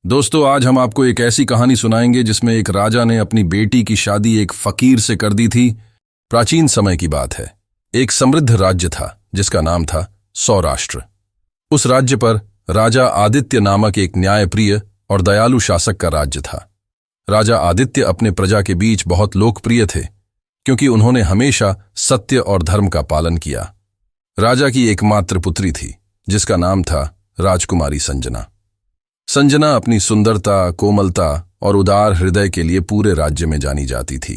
दोस्तों, आज हम आपको एक ऐसी कहानी सुनाएंगे जिसमें एक राजा ने अपनी बेटी की शादी एक फकीर से कर दी थी। प्राचीन समय की बात है। एक समृद्ध राज्य था जिसका नाम था सौराष्ट्र। उस राज्य पर राजा आदित्य नामक एक न्यायप्रिय और दयालु शासक का राज्य था। राजा आदित्य अपने प्रजा के बीच बहुत लोकप्रिय थे क्योंकि उन्होंने हमेशा सत्य और धर्म का पालन किया। राजा की एकमात्र पुत्री थी जिसका नाम था राजकुमारी संजना। संजना अपनी सुंदरता, कोमलता और उदार हृदय के लिए पूरे राज्य में जानी जाती थी।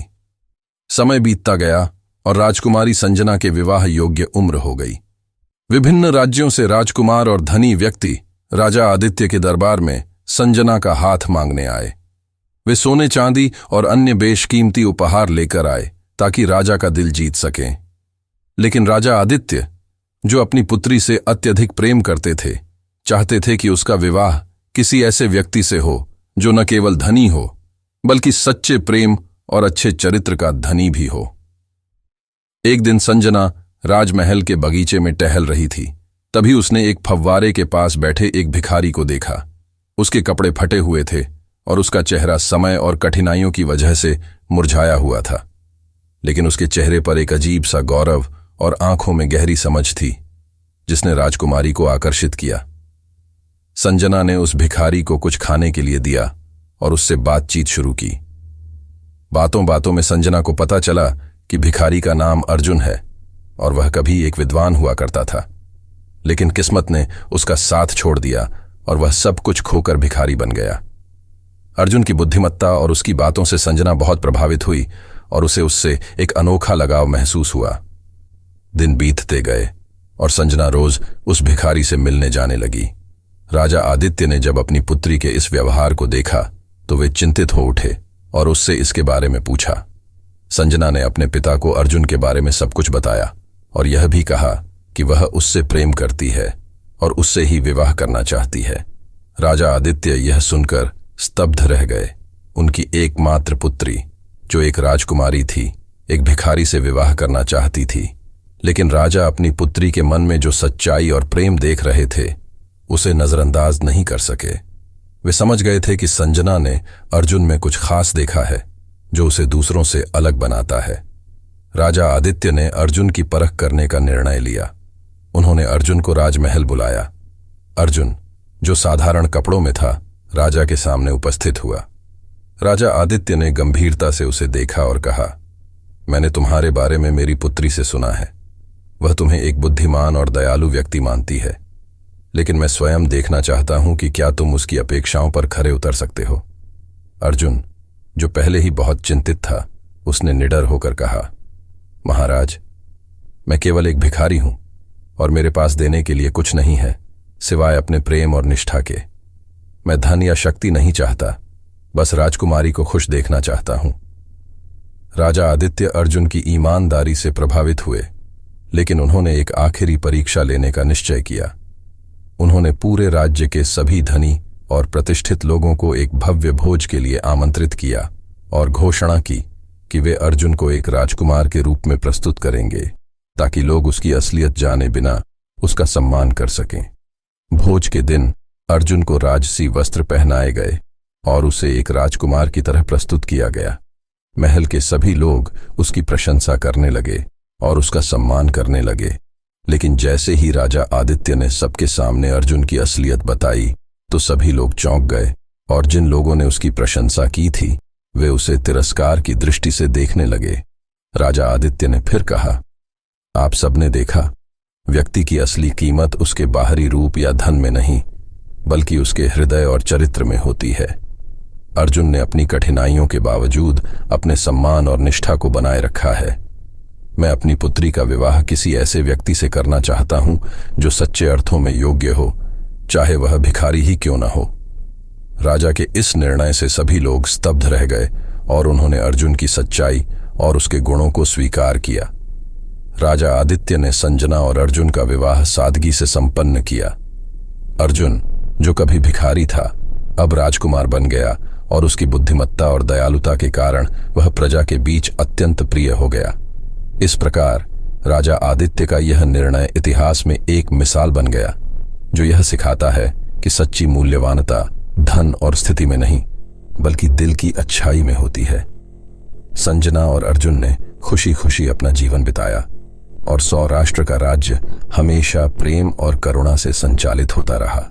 समय बीतता गया और राजकुमारी संजना के विवाह योग्य उम्र हो गई। विभिन्न राज्यों से राजकुमार और धनी व्यक्ति राजा आदित्य के दरबार में संजना का हाथ मांगने आए। वे सोने चांदी और अन्य बेशकीमती उपहार लेकर आए ताकि राजा का दिल जीत सकें। लेकिन राजा आदित्य, जो अपनी पुत्री से अत्यधिक प्रेम करते थे, चाहते थे कि उसका विवाह किसी ऐसे व्यक्ति से हो जो न केवल धनी हो बल्कि सच्चे प्रेम और अच्छे चरित्र का धनी भी हो। एक दिन संजना राजमहल के बगीचे में टहल रही थी। तभी उसने एक फव्वारे के पास बैठे एक भिखारी को देखा। उसके कपड़े फटे हुए थे और उसका चेहरा समय और कठिनाइयों की वजह से मुरझाया हुआ था, लेकिन उसके चेहरे पर एक अजीब सा गौरव और आंखों में गहरी समझ थी जिसने राजकुमारी को आकर्षित किया। संजना ने उस भिखारी को कुछ खाने के लिए दिया और उससे बातचीत शुरू की। बातों बातों में संजना को पता चला कि भिखारी का नाम अर्जुन है और वह कभी एक विद्वान हुआ करता था, लेकिन किस्मत ने उसका साथ छोड़ दिया और वह सब कुछ खोकर भिखारी बन गया। अर्जुन की बुद्धिमत्ता और उसकी बातों से संजना बहुत प्रभावित हुई और उसे उससे एक अनोखा लगाव महसूस हुआ। दिन बीतते गए और संजना रोज उस भिखारी से मिलने जाने लगी। राजा आदित्य ने जब अपनी पुत्री के इस व्यवहार को देखा तो वे चिंतित हो उठे और उससे इसके बारे में पूछा। संजना ने अपने पिता को अर्जुन के बारे में सब कुछ बताया और यह भी कहा कि वह उससे प्रेम करती है और उससे ही विवाह करना चाहती है। राजा आदित्य यह सुनकर स्तब्ध रह गए। उनकी एकमात्र पुत्री, जो एक राजकुमारी थी, एक भिखारी से विवाह करना चाहती थी, लेकिन राजा अपनी पुत्री के मन में जो सच्चाई और प्रेम देख रहे थे उसे नजरअंदाज नहीं कर सके। वे समझ गए थे कि संजना ने अर्जुन में कुछ खास देखा है जो उसे दूसरों से अलग बनाता है। राजा आदित्य ने अर्जुन की परख करने का निर्णय लिया। उन्होंने अर्जुन को राजमहल बुलाया। अर्जुन, जो साधारण कपड़ों में था, राजा के सामने उपस्थित हुआ। राजा आदित्य ने गंभीरता से उसे देखा और कहा, मैंने तुम्हारे बारे में मेरी पुत्री से सुना है। वह तुम्हें एक बुद्धिमान और दयालु व्यक्ति मानती है, लेकिन मैं स्वयं देखना चाहता हूं कि क्या तुम उसकी अपेक्षाओं पर खरे उतर सकते हो। अर्जुन, जो पहले ही बहुत चिंतित था, उसने निडर होकर कहा, महाराज, मैं केवल एक भिखारी हूं और मेरे पास देने के लिए कुछ नहीं है सिवाय अपने प्रेम और निष्ठा के। मैं धन या शक्ति नहीं चाहता, बस राजकुमारी को खुश देखना चाहता हूं। राजा आदित्य अर्जुन की ईमानदारी से प्रभावित हुए, लेकिन उन्होंने एक आखिरी परीक्षा लेने का निश्चय किया। उन्होंने पूरे राज्य के सभी धनी और प्रतिष्ठित लोगों को एक भव्य भोज के लिए आमंत्रित किया और घोषणा की कि वे अर्जुन को एक राजकुमार के रूप में प्रस्तुत करेंगे ताकि लोग उसकी असलियत जाने बिना उसका सम्मान कर सकें। भोज के दिन अर्जुन को राजसी वस्त्र पहनाए गए और उसे एक राजकुमार की तरह प्रस्तुत किया गया। महल के सभी लोग उसकी प्रशंसा करने लगे और उसका सम्मान करने लगे, लेकिन जैसे ही राजा आदित्य ने सबके सामने अर्जुन की असलियत बताई तो सभी लोग चौंक गए और जिन लोगों ने उसकी प्रशंसा की थी वे उसे तिरस्कार की दृष्टि से देखने लगे। राजा आदित्य ने फिर कहा, आप सबने देखा, व्यक्ति की असली कीमत उसके बाहरी रूप या धन में नहीं बल्कि उसके हृदय और चरित्र में होती है। अर्जुन ने अपनी कठिनाइयों के बावजूद अपने सम्मान और निष्ठा को बनाए रखा है। मैं अपनी पुत्री का विवाह किसी ऐसे व्यक्ति से करना चाहता हूं जो सच्चे अर्थों में योग्य हो, चाहे वह भिखारी ही क्यों न हो। राजा के इस निर्णय से सभी लोग स्तब्ध रह गए और उन्होंने अर्जुन की सच्चाई और उसके गुणों को स्वीकार किया। राजा आदित्य ने संजना और अर्जुन का विवाह सादगी से संपन्न किया। अर्जुन, जो कभी भिखारी था, अब राजकुमार बन गया और उसकी बुद्धिमत्ता और दयालुता के कारण वह प्रजा के बीच अत्यंत प्रिय हो गया। इस प्रकार राजा आदित्य का यह निर्णय इतिहास में एक मिसाल बन गया, जो यह सिखाता है कि सच्ची मूल्यवानता धन और स्थिति में नहीं, बल्कि दिल की अच्छाई में होती है। संजना और अर्जुन ने खुशी खुशी अपना जीवन बिताया और सौराष्ट्र का राज्य हमेशा प्रेम और करुणा से संचालित होता रहा।